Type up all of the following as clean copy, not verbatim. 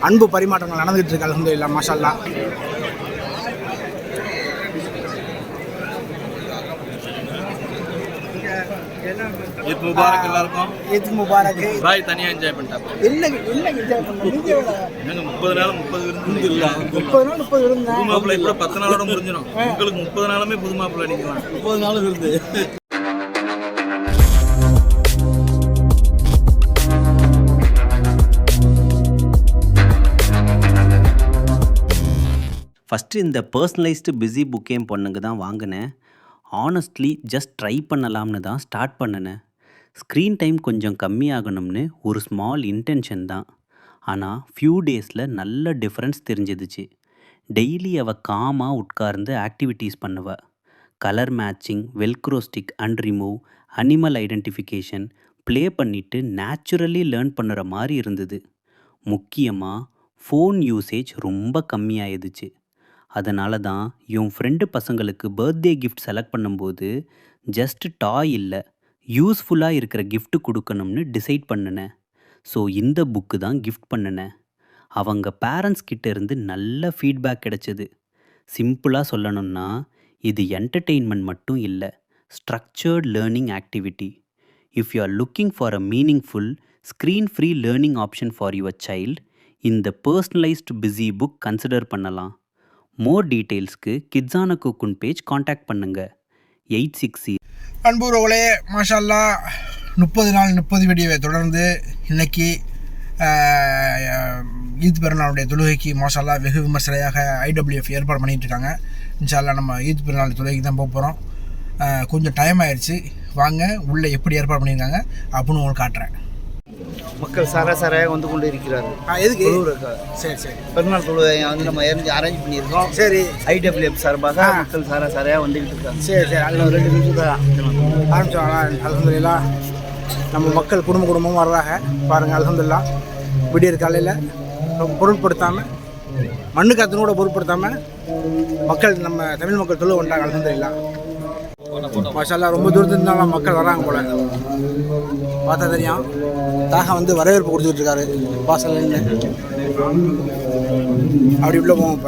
அன்பு பரிமாற்றங்கள் நடந்துகிட்டு இருக்கு. அல்ஹம்துலில்லாஹ், மாஷா அல்லாஹ். ஈத் முபாரக் எல்லாருக்கும். ஈத் முபாரக். பாய் தனியா என்ஜாய் பண்ணிட்டாங்க. என்ன என்ஜாய் பண்ணீங்க? என்னங்க 30 நாள் 30 விருந்து இல்ல. 30 நாள் 30 விருந்து. புது மாப்பிள்ளை கூட 10 நாளோட முடிஞ்சிடும். உங்களுக்கு 30 நாளுமே புது மாப்பிள்ளை அடிக்கலாம். 30 நாள் விருந்து. ஃபஸ்ட்டு இந்த பர்சனலைஸ்டு பிஸி புக்கே என் பொண்ணுக்கு தான் வாங்கினேன். ஆனஸ்ட்லி ஜஸ்ட் ட்ரை பண்ணலாம்னு தான் ஸ்டார்ட் பண்ணினேன். ஸ்க்ரீன் டைம் கொஞ்சம் கம்மியாகணும்னு ஒரு ஸ்மால் இன்டென்ஷன் தான். ஆனால் ஃபியூ டேஸில் நல்ல டிஃப்ரென்ஸ் தெரிஞ்சிடுச்சு. டெய்லி அவள் காமாக உட்கார்ந்து ஆக்டிவிட்டீஸ் பண்ணுவா. Colour matching, Velcro stick and remove, animal identification play பண்ணிவிட்டு நேச்சுரலி லேர்ன் பண்ணுற மாதிரி இருந்தது. முக்கியமாக ஃபோன் யூசேஜ் ரொம்ப கம்மியாயிடுச்சு. அதனால தான் என் ஃப்ரெண்டு பசங்களுக்கு பர்த்டே கிஃப்ட் செலக்ட் பண்ணும்போது ஜஸ்ட் டாய் இல்லை, யூஸ்ஃபுல்லாக இருக்கிற கிஃப்ட்டு கொடுக்கணும்னு டிசைட் பண்ணினேன். ஸோ இந்த புக்கு தான் கிஃப்ட் பண்ணினேன். அவங்க பேரண்ட்ஸ் கிட்டேருந்து நல்ல ஃபீட்பேக் கிடைச்சது. சிம்பிளாக சொல்லணும்னா இது என்டர்டெயின்மெண்ட் மட்டும் இல்லை, structured learning activity. If you are looking for a meaningful screen free learning option for your child, இந்த பர்சனலைஸ்டு பிஸி புக் கன்சிடர் பண்ணலாம். மோர் டீட்டெயில்ஸ்க்கு கிட்ஸான குக்குன் பேஜ் காண்டாக்ட் பண்ணுங்கள். 860. அன்புறவுகளே, மாஷா அல்லாஹ், 30 நாள் 30 வீடியோவை தொடர்ந்து இன்னைக்கு ஈத் பெருநாளுடைய தொழுகைக்கு மாஷா அல்லாஹ் வெகு விமர்சனையாக IWF ஏற்பாடு பண்ணிகிட்டு இருக்காங்க. இன்ஷா அல்லாஹ் நம்ம ஈத் பெருநாள் தொழுகைக்கு தான் போக போகிறோம். கொஞ்சம் டைம் ஆயிடுச்சு. வாங்க உள்ளே எப்படி ஏற்பாடு பண்ணியிருக்காங்க அப்படின்னு உங்களுக்கு காட்டுறேன். மக்கள் சராசரியாக வந்து கொண்டு இருக்கிறார்கள். எதுக்கு? சரி சரி. பெருநாள் தொழுகை வந்து நம்ம அரேஞ்ச் பண்ணியிருக்கோம். சரி. IWF சார்பாக மக்கள் சராசரியாக வந்துக்கிட்டு இருக்காங்க. சரி சரி. அதில் 2 நிமிஷம் தான் ஆரம்பிச்சோம். அல்ஹம்துலில்லாஹ், நம்ம மக்கள் குடும்பமும் வர்றாங்க பாருங்கள். அல்ஹம்துலில்லாஹ், விடியற் காலையில் பொருட்படுத்தாமல், மண்ணு காத்துன்னு கூட பொருட்படுத்தாமல் மக்கள், நம்ம தமிழ் மக்கள் தொழுகை வந்துட்டாங்க. அல்ஹம்துலில்லாஹ், மாஷா அல்லாஹ். ரொம்ப தூரத்துல இருந்தாலும் மக்கள் வராங்க போல, பார்த்தா தெரியும். தாக வந்து வரவேற்பு கொடுத்துக்கிட்டு இருக்காரு வாசல்ல நின்று. அப்படி உள்ள போவோம்.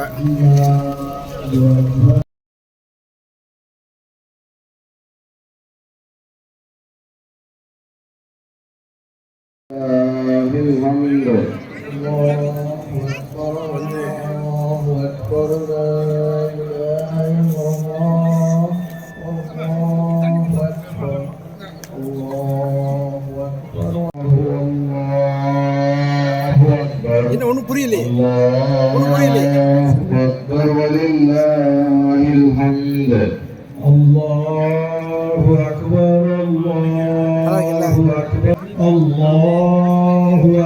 என்ன ஒன்றும் புரியலையே, ஒன்றும் புரியலையே. الله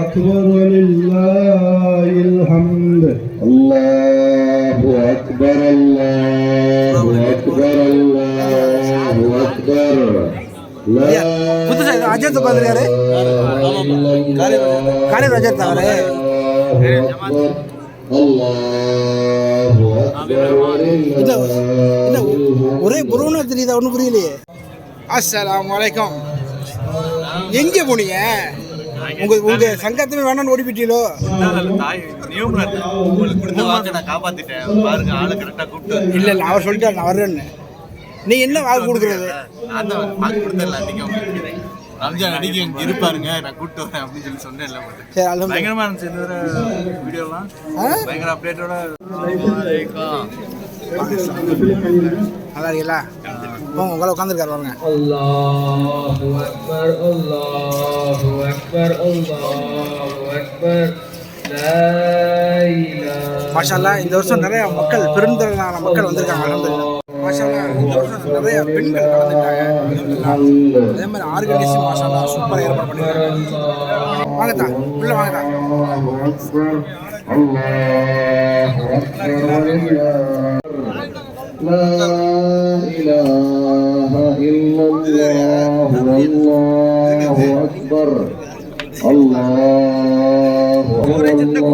أكبر ولله الحمد. الله أكبر الله أكبر الله أكبر. புதுசா அஜித் உட்காந்துருக்காரு. காலையில் அஜித் அவரு. ஒரே புருவனா தெரியுதா? ஒன்றும் புரியலையே. அஸ்ஸலாமு அலைக்கும். எங்கே போனீங்க? உங்க சங்கத்துமே வேணான்னு ஓடி போயிட்டீங்களோ? இல்லை இல்லை, அவர் சொல்லிட்டாரு நான் வர்றேன்னு. நீ என்ன வாக்கு கொடுக்குறது? ரம்ஜான் அடிக்க இருப்பாருங்க, நான் கூப்பிட்டு வரேன் அப்படின்னு சொல்லி சொன்னேன். பயங்கரமா இருந்துச்சு இந்த வீடியோலாம். பயங்கர அப்டேட்டோட. நல்லா இருக்கீங்களா? போங்க, உங்களை உட்காந்துருக்காரு பாருங்க. அல்லாஹு அக்பர் அல்லாஹு அக்பர் அல்லாஹு அக்பர். மாஷா அல்லாஹ், இந்த வருஷம் நிறைய மக்கள், பெருந்திரளான மக்கள் வந்திருக்காங்க. அல்ஹம்துலில்லாஹ். மாஷா அல்லாஹ், இந்த வருஷம் நிறைய பெண்கள் கலந்துட்டாங்க. அதே மாதிரி ஆர்கனைசேஷன் மாஷா அல்லாஹ் சூப்பராக ஏற்பாடு பண்ணிருக்காங்க. வாங்கத்தா, உள்ள வாங்கத்தா. لا إله إلا الله والله أكبر. الله أكبر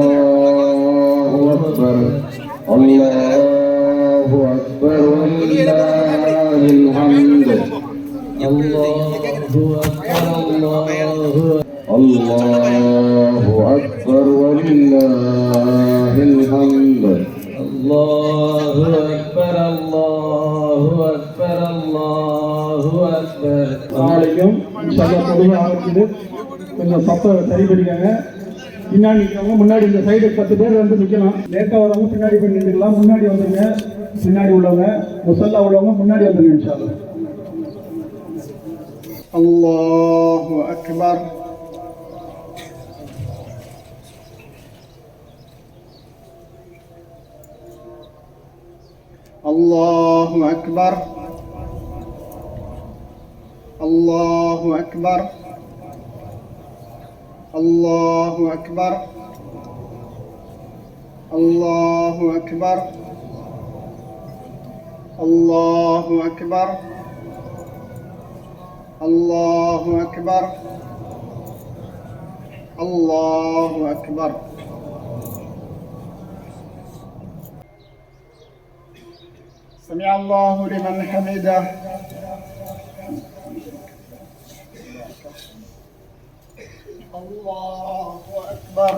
الله أكبر ولله الحمد. الله أكبر الله أكبر ولله الحمد الله أكبر الله أكبر الله أكبر நாளைக்கும் இன்ஷாஅல்லாஹ் பொதுவாக ஆரம்பிக்குது. கொஞ்சம் சத்தம் சரி பண்ணிக்கோங்க. பின்னாடி நிற்கிறவங்க முன்னாடி இந்த சைடு 10 பேர் வந்து நிற்கலாம். லேட்டாக வரவங்க பின்னாடி போய் நின்றுக்கலாம். முன்னாடி வந்துருங்க. பின்னாடி உள்ளவங்க முசல்லா உள்ளவங்க முன்னாடி வந்துருங்க இன்ஷாஅல்லாஹ். அல்லாஹு அக்பர். அல்லாஹு அக்பர். அல்லாஹு அக்பர். அல்லாஹு அக்பர். அல்லாஹு அக்பர். அல்லாஹு அக்பர். அல்லாஹு அக்பர். அல்லாஹு அக்பர். سمع الله لمن حمده. الله أكبر.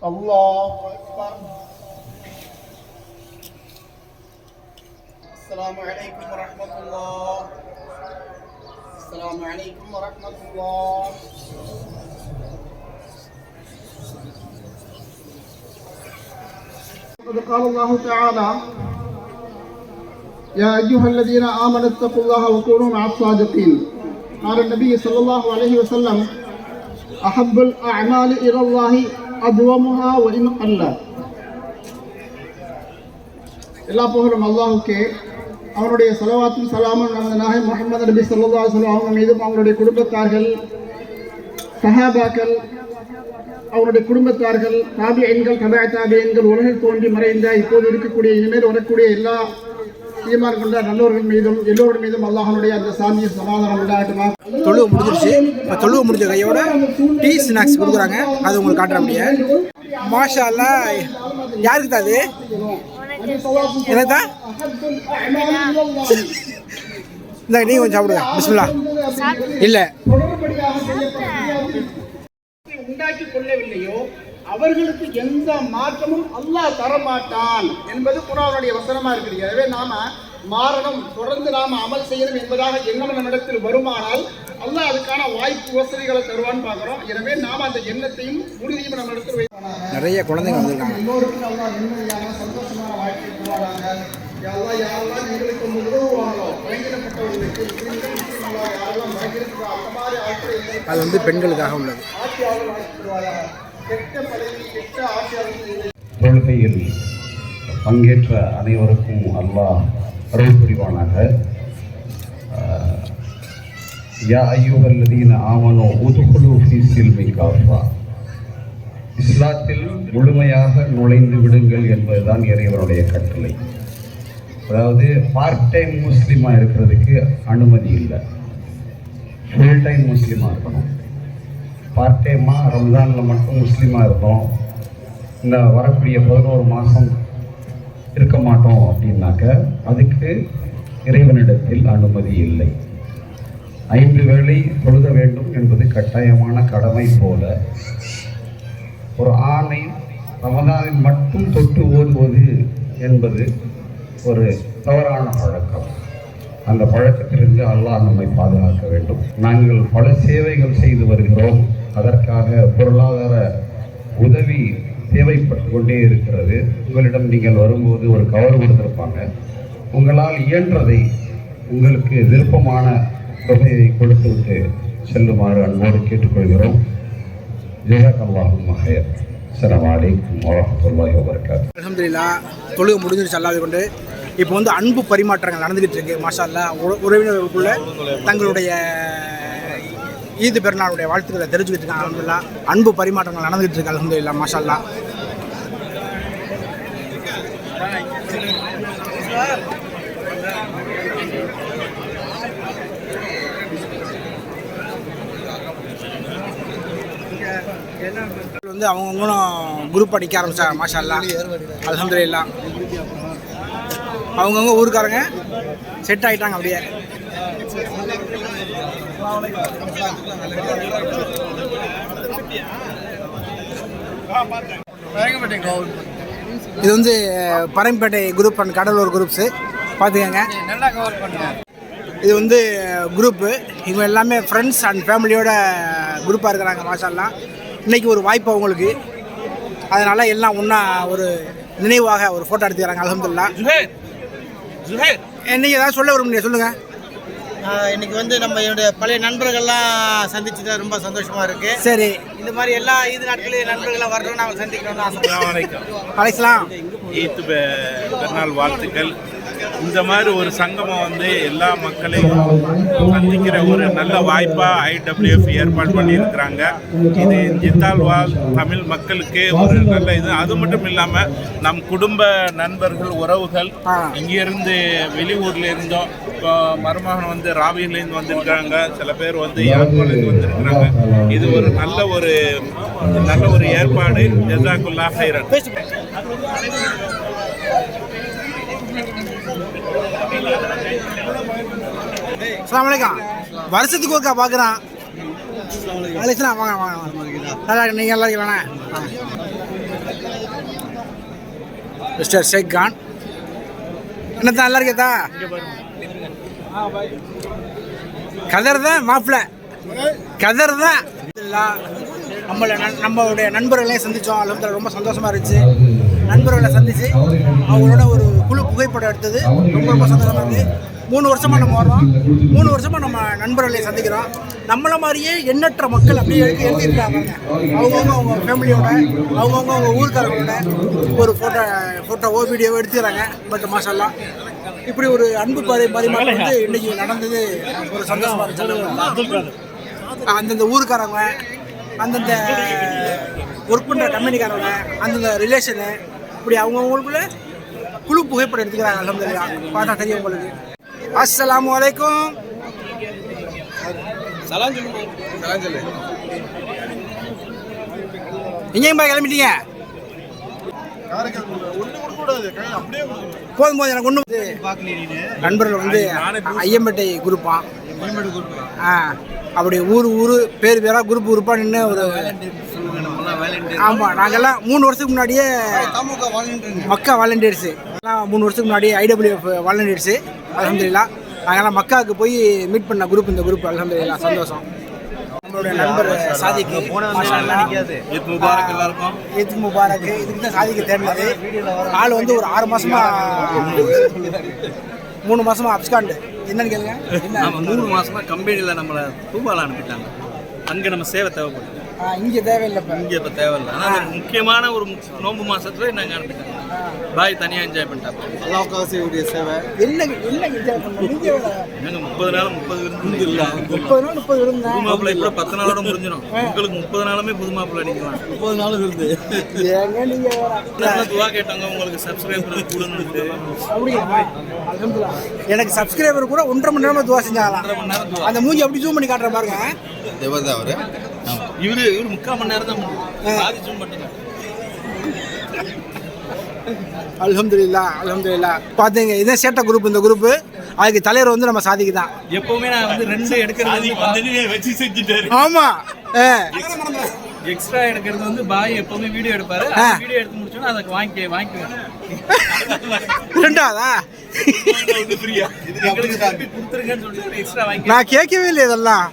الله أكبر. السلام عليكم ورحمة الله. السلام عليكم ورحمة الله. قد قال الله تعالى يا أيها الذين آمنوا اتقوا الله وكونوا مع الصادقين. قال النبي صلى الله عليه وسلم أحب الأعمال إلى الله أدومها وإن قل. எல்லா புகழும் அல்லாஹ்வுக்கே. அவருடைய ஸலவாத்தும் ஸலாமும் நமது நாயகம் முஹம்மது நபி ஸல்லல்லாஹு அலைஹி வஸல்லம் அவங்க மீதும் அவருடைய குடும்பத்தார்கள், சஹாபாக்கள், அவருடைய குடும்பத்தார்கள், தாபியீன்கள், தபா தாபியீன்கள், உலகில் தோன்றி மறைந்த இப்போது இருக்கக்கூடிய இனிமேல் வரக்கூடிய எல்லா ஈமான் கொண்ட நல்லவர்கள் மீதும் எல்லோரும் மீதும் அல்லாஹ்வுடைய அந்த சாந்திய சமாதானம் உண்டாகட்டுமா. தொழுவு முடிஞ்சிருச்சு. இப்போ தொழுவு முடிஞ்ச கையோட டீ ஸ்நாக்ஸ் கொடுக்குறாங்க. அது உங்களுக்கு காட்டுற அப்படியே. மாஷா அல்லாஹ். யாருக்கு தான் அது? என்னதான் இந்த நீ கொஞ்சம் சாப்பிடுங்க. பிஸ்மில்லா. இல்லை உண்டாக்கி கொள்ளவில்லையோ அவர்களுக்கு எந்த மாற்றமும் அல்லாஹ் தரமாட்டான் என்பது குர்ஆனுடைய வசனமா இருக்குது. எனவே நாம மாறணும், தொடர்ந்து நாம அமல் செய்யணும் என்பதாக எண்ணம் நம்மிடத்தில் வருமானால் அல்லாஹ் அதுக்கான வாய்ப்பு வசதிகளை தருவான்னு பார்க்கிறோம். எனவே நாம அந்த எண்ணத்தையும் உறுதியும் நம்மிடத்தில் வைப்பாங்க. நிறைய குழந்தைங்க வந்திருக்காங்க. எல்லோருக்கும் அல்லாஹ் நிம்மதியான சந்தோஷமான வாழ்க்கை தருவாங்க. யாரெல்லாம் எங்களுக்கு வந்து உதவுவாங்களோ, பயங்கரப்பட்டவர்களுக்கு யாரெல்லாம் பயங்கரப்பட்ட அந்த மாதிரி ஆட்களை அது வந்து பெண்களுக்காக உள்ளது. ஆட்சியாளர் வாழ்த்துவாங்க. கெட்ட பதவி, கெட்ட ஆட்சியாளர்கள் தொழுகையில் பங்கேற்ற அனைவருக்கும் அல்லாஹ் அருள் புரிவானாக. யா அய்யுஹல்லதீன ஆமனூ உதுகுலூ ஃபீ ஸில்மி காஃபா. இஸ்லாத்தில் முழுமையாக நுழைந்து விடுங்கள் என்பதுதான் இறைவனுடைய கட்டளை. அதாவது பார்ட் டைம் முஸ்லீமாக இருக்கிறதுக்கு அனுமதி இல்லை, ஃபுல் டைம் முஸ்லீமாக இருக்கணும். பார்ட் டைமாக ரம்ஜானில் மட்டும் முஸ்லீமாக இருந்தோம், இந்த வரக்கூடிய 11 மாதம் இருக்க மாட்டோம் அப்படின்னாக்க அதுக்கு இறைவனிடத்தில் அனுமதி இல்லை. 5 வேளை தொழுத வேண்டும் என்பது கட்டாயமான கடமை போல ஒரு ஆணை ரமதானில் மட்டும் தொட்டு ஓதுவது என்பது ஒரு தவறான பழக்கம். அந்த பழக்கத்திலிருந்து அல்லாஹ் நம்மை பாதுகாக்க வேண்டும். நாங்கள் பல சேவைகள் செய்து வருகிறோம். அதற்காக பொருளாதார உதவி தேவைப்பட்டு கொண்டே இருக்கிறது. உங்களிடம் நீங்கள் வரும்போது ஒரு கவர் கொடுத்திருப்பாங்க. உங்களால் இயன்றதை உங்களுக்கு விருப்பமான தொகையை கொடுத்துவிட்டு செல்லுமாறு அன்போடு கேட்டுக்கொள்கிறோம். ஜஸாக்கல்லாஹு ஹைர். அஸ்ஸலாமு அலைக்கும் வரஹ்மத்துல்லாஹி வபரகாத்துஹு. அல்ஹம்துலில்லாஹ். தொழுகை முடிஞ்சிருச்சு அல்லாஹ்வை கொண்டு. இப்போ வந்து அன்பு பரிமாற்றங்கள் நடந்துகிட்டு இருக்கு. மாஷா அல்லாஹ். உறவினர்களுக்குள்ள தங்களுடைய ஈது பெருநாளுடைய வாழ்த்துக்களை தெரிஞ்சுக்கிட்டு இருக்காங்க. அல்ஹம்துலில்லாஹ். அன்பு பரிமாற்றங்கள் நடந்துகிட்டு இருக்கு. அல்ஹம்துலில்லாஹ். மாஷா அல்லாஹ். வந்து அவங்கவுங்களும் குரூப் அடிக்க ஆரம்பிச்சாங்க. மாஷா அல்லாஹ். அல்ஹம்துலில்லாஹ். அவங்கவுங்க ஊருக்காரங்க செட் ஆகிட்டாங்க அப்படியே. இது வந்து பரம்பேட்டை குரூப் அண்ட் கடலூர் குரூப்ஸு பார்த்துக்கங்க. இது வந்து குரூப்பு, இவங்க எல்லாமே ஃப்ரெண்ட்ஸ் அண்ட் ஃபேமிலியோட குரூப்பாக இருக்கிறாங்க. மாஷால்லாம் இன்றைக்கி ஒரு வாய்ப்பு அவங்களுக்கு, அதனால் எல்லாம் ஒன்றா ஒரு நினைவாக ஒரு ஃபோட்டோ எடுத்துக்கிறாங்க. அல்ஹம்துலில்லாஹ். நீங்கள் ஏதாவது சொல்ல விரும்புங்க, சொல்லுங்கள். இன்னைக்கு வந்து நம்ம என்னுடைய பழைய நண்பர்கள்லாம் சந்திச்சது ரொம்ப சந்தோஷமா இருக்கு. சரி, இந்த மாதிரி எல்லா ஈது நாட்களையும் நண்பர்களாக வரணும், நாங்கள் சந்திக்கணும்னு ஆசைப்படுறோம். அழைக்கலாம். ஈத் பெருநாள் வாழ்த்துக்கள். இந்த மாதிரி ஒரு சங்கமம் வந்து எல்லா மக்களையும் சந்திக்கிற ஒரு நல்ல வாய்ப்பாக IWF ஏற்பாடு பண்ணியிருக்கிறாங்க. இது ஜித்தால் வாழ் தமிழ் மக்களுக்கு ஒரு நல்ல இது. அது மட்டும் இல்லாமல் நம் குடும்ப நண்பர்கள் உறவுகள் இங்கேருந்து வெளியூர்ல இருந்தோம், இப்போ மருமகன் வந்து ராவியிலேருந்து வந்திருக்கிறாங்க, சில பேர் வந்து யாழ்ப்பாணத்துலேருந்து வந்திருக்கிறாங்க. இது ஒரு நல்ல ஒரு ஏற்பாடு. ஜஸாக்குல்லாஹ் ஹைரன். அஸ்ஸலாமு அலைக்கும். வருஷத்துக்கு ஒருக்கா பார்க்குறான். அழைச்சலாம், வாங்க வாங்க. நல்லா இருக்கு, நீங்கள் நல்லா இருக்கீங்களா? மிஸ்டர் ஷேக் கான் என்னத்தான் நல்லா இருக்கேதா? கதர் தான் மாப்பிள்ள, கதர் தான். நம்மளுடைய நண்பர்களையும் சந்தித்தோம். அல்ஹம்துலில்லாஹ் ரொம்ப சந்தோஷமாக இருந்துச்சு. நண்பர்களை சந்தித்து அவங்களோட ஒரு குழு புகைப்படம் எடுத்தது ரொம்ப சந்தோஷமாக இருக்குது. 3 வருஷமாக நம்ம வர்றோம், 3 வருஷமாக நம்ம நண்பர்களை சந்திக்கிறோம். நம்மளை மாதிரியே எண்ணற்ற மக்கள் அப்படியே எழுதியிருக்காங்க. அவங்கவுங்க அவங்க ஃபேமிலியோட, அவங்கவுங்க அவங்க ஊருக்காரங்களோட ஒரு ஃபோட்டோவோ வீடியோவோ எடுத்துக்கிறாங்க. பட் மாஷாஅல்லாஹ் இப்படி ஒரு அன்பு பரிமாற்றம் வந்து இன்றைக்கி நடந்தது ஒரு சந்தோஷமாக இருந்துச்சு. அந்தந்த ஊருக்காரங்க, அந்தந்த ஒர்க் பண்ணுற கம்பெனிக்காரங்க, அந்தந்த ரிலேஷனு, இப்படி அவங்கவுங்களுக்குள்ள குழு புகைப்படம் எடுத்துக்கிறாங்க. அல்ஹம்துலில்லாஹ் பார்த்தா தெரியும் உங்களுக்கு. அஸ்ஸலாமு அலைக்கும். எங்கேயும் போய் கிளம்பிட்டீங்க? போதும் எனக்கு ஒன்று. நண்பர்கள் வந்து ஐயம்பேட்டை குரூப்பான். அப்படி ஊர் பேராக குரூப்பாக நின்று ஒரு ஆமாம். நாங்கள்லாம் 3 வருஷத்துக்கு முன்னாடியே மக்கா வாலண்டியர்ஸு, 3 வருஷத்துக்கு முன்னாடி IWF வாலண்டியர்ஸு. அல்ஹம்துலில்லாஹ் நாங்கள்லாம் மக்காவுக்கு போய் மீட் பண்ண குரூப் இந்த குரூப். அல்ஹம்துலில்லாஹ் சந்தோஷம். நம்மளுடைய நண்பர் சாதிக்கு ஈத் முபாரக். இதுக்கு தான் சாதிக்கு தேர்ந்தது. ஆள் வந்து ஒரு 6 மாதமாக 3 மாதமாக அப்ஸ்காண்டு. என்னன்னு கேளுங்க. 3 மாசமா கம்பெனியில் நம்மளை தூபால அனுப்பிட்டாங்க. அங்கே நம்ம சேவை தேவைப்படும். இங்கே தேவையில்லை, இங்கே இப்போ தேவையில்லை. ஆனால் முக்கியமான ஒரு நோன்பு மாசத்துல நாங்கள் அனுப்பிட்டாங்க. பாய் தனியாக என்ஜாய் பண்ணிட்டாங்க. அல்லாஹ்வுக்காக செய்யக்கூடிய சேவை. என்ன என்ஜாய் பண்ணீங்க? நாங்கள் 30 நாள் 30 விருந்து இல்லை. 30 நாள் 30 விருந்து. புது மாப்பிள்ளை கூட 10 நாளோட முடிஞ்சிடும். உங்களுக்கு 30 நாளுமே புது மாப்பிள்ளை அடிக்கலாம். 30 நாள் விருந்து. ஏங்க நீங்கள் துவா கேட்டாங்க உங்களுக்கு சப்ஸ்கிரைபர் கூடன்னு. அப்படியா? அல்ஹம்துலில்லாஹ். எனக்கு சப்ஸ்கிரைபர் கூட 1.5 மணி நேரமாக துவா செஞ்சாங்களாம். அந்த மூஞ்சி அப்படி ஜூம் பண்ணி காட்டுற பாருங்க. இவரு 3/4 மணி நேரம் தான் ஜூம் பண்ணுங்க. அல்ஹம்துலில்லாஹ் பார்த்தீங்க. இதான் சேட்டை குரூப். இந்த குரூப்பு அதுக்கு தலைவர் வந்து நம்ம சாதிக்கு தான். எப்பவுமே நான் வந்து 2 எடுக்கிறது வச்சு செஞ்சுட்டாரு. ஆமாம், எக்ஸ்ட்ரா எடுக்கிறது வந்து பாய் எப்பவுமே வீடியோ எடுப்பாரு. வீடியோ எடுத்து முடிச்சோன்னா அதுக்கு வாங்கிக்குவேன். ரெண்டாவதா கொடுத்துருங்கன்னு சொல்லிட்டு எக்ஸ்ட்ரா வாங்கி. நான் கேட்கவே இல்லை இதெல்லாம்.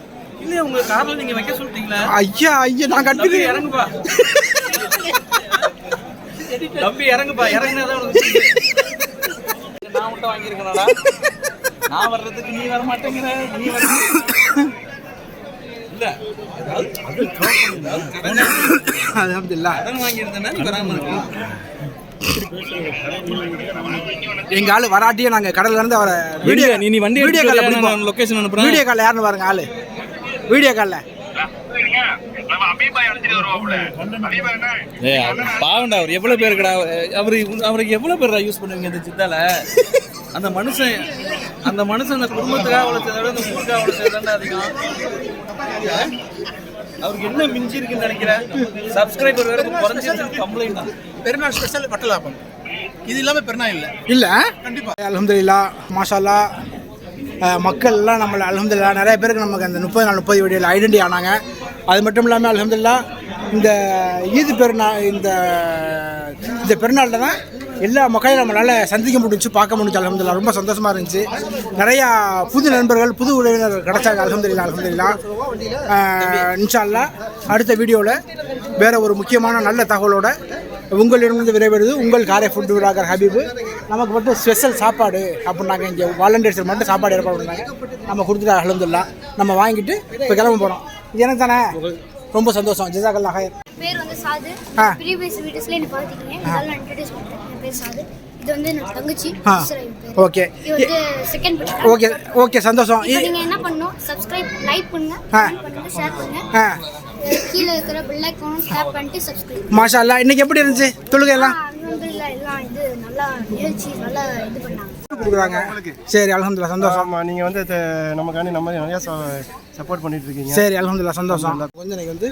இல்லையா உங்க கார்ல நீங்க வைக்க சொல்லிட்டீங்களா? ஐயா நான் கட்டி இறங்குப்பா. தம்பி இறங்குப்பா. இறங்குனாதான் நான் மட்டும் வாங்கியிருக்கேன்டா. நான் வர்றதுக்கு நீ வர மாட்டேங்கிற. நீ வர இல்ல அல்ஹம்துலில்லாஹ். அதான் வாங்கியிருந்தேன்னா நீ வராம இருக்க. எங்க ஆளு வராட்டியே நாங்க கடல்ல இருந்து அவரை நீ வண்டி வீடியோ கால்ல பிடிப்போம். லொகேஷன் அனுப்புறேன். வீடியோ கால்ல யாருன்னு பாருங்க. ஆளு வீடியோ கால்ல பாவண்டா. அவர் எவ்வளவு பேருக்குடா அவருக்கு எவ்வளவு பேர் யூஸ் பண்ணுவீங்க இந்த சித்தால? அந்த மனுஷன் அந்த குடும்பத்துக்காக அவ்வளவு செய்யறத இந்த ஊருக்காக அவ்வளவு செய்யறதா அதிகம். அவருக்கு என்ன மிஞ்சி இருக்குன்னு நினைக்கிறேன். சப்ஸ்கிரைபர் வேற குறைஞ்சிருக்கு. கம்ப்ளைண்ட் தான். பெருநாள் ஸ்பெஷல் வட்டலாப்பம். இது இல்லாம பெருநாள் இல்ல இல்லை கண்டிப்பாக. அல்ஹம்துலில்லாஹ் மாஷா அல்லாஹ். மக்கள் எல்லாம் நம்மளை அல்ஹம்துலில்லாஹ் நிறைய பேருக்கு நமக்கு அந்த 30 நாள் 30 வீடியோவில் ஐடென்டி ஆனாங்க. அது மட்டும் இல்லாமல் அல்ஹம்துலில்லாஹ் இந்த ஈது பெருநாள் இந்த பெருநாளில் தான் எல்லா மக்களையும் நம்மளால் சந்திக்க முடிஞ்சு பார்க்க முடிஞ்சு அல்ஹம்துலில்லாஹ். ரொம்ப சந்தோஷமாக இருந்துச்சு. நிறையா புது நண்பர்கள் புது உறவினர்கள் கிடைச்சாங்க அல்ஹம்துலில்லாஹ். இன்ஷா அல்லாஹ் அடுத்த வீடியோவில் வேறு ஒரு முக்கியமான நல்ல தகவலோட உங்களிடமிருந்து விரைவிடுது உங்கள் காரை ஃபுட் விடாகர் ஹபீபு. நமக்கு மட்டும் ஸ்பெஷல் சாப்பாடு அப்படின்னாங்க. இங்கே வாலண்டியர்ஸ் மட்டும் சாப்பாடு ஏற்பாடு பண்ணாங்க. நம்ம கொடுத்துட்டா அல்ஹம்துலில்லாஹ். நம்ம வாங்கிட்டு இப்போ கிளம்ப போகிறோம். இது எனக்கு தானே ரொம்ப சந்தோஷம். ஜஸாக்கல்லாஹ் ஹைர். பேர் வந்து சாது. ப்ரீவியஸ் வீடியோஸ்ல என்ன பார்த்துட்டீங்க. இதெல்லாம் இன்ட்ரோ듀ஸ் பண்ணுறேன். என் பேர் சாது. இது வந்து என்னோட தங்கச்சி. ஓகே இது வந்து செகண்ட் பேர். ஓகே ஓகே சந்தோஷம். நீங்கள் என்ன பண்ணணும், சப்ஸ்கிரைப் லைக் பண்ணுங்க, கமெண்ட் பண்ணுங்க, ஷேர் பண்ணுங்க. கீழே இருக்கிற பெல் ஐகானை டேப் பண்ணிட்டு சப்ஸ்கிரைப். மாஷா அல்லாஹ். இன்னைக்கு எப்படி இருந்துச்சு தொழுகை எல்லாம்? அல்ஹம்துலில்லாஹ் எல்லாம் இது நல்லா நிகழ்ச்சி நல்லா இது பண்ணாங்க கொடுக்குறாங்க. சரி அல்ஹம்துலில்லாஹ் சந்தோஷம். ஆமாம், நீங்கள் வந்து நமக்காண்டி நம்ம நிறையா சப்போர்ட் பண்ணிட்டு இருக்கீங்க. சரி அல்ஹம்துலில்லாஹ் சந்தோஷம். கொஞ்சம் இன்னைக்கு வந்து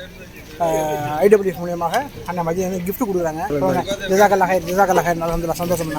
ஐடபிள்யூஎஃப் மூலியமாக அண்ணன் மதியம் கிஃப்ட் கொடுக்குறாங்க. ஜஸாக்கல்லாஹ் ஹைர். ஜஸாக்கல்லாஹ் ஹைர். அல்ஹம்துலில்லாஹ் சந்தோஷம்.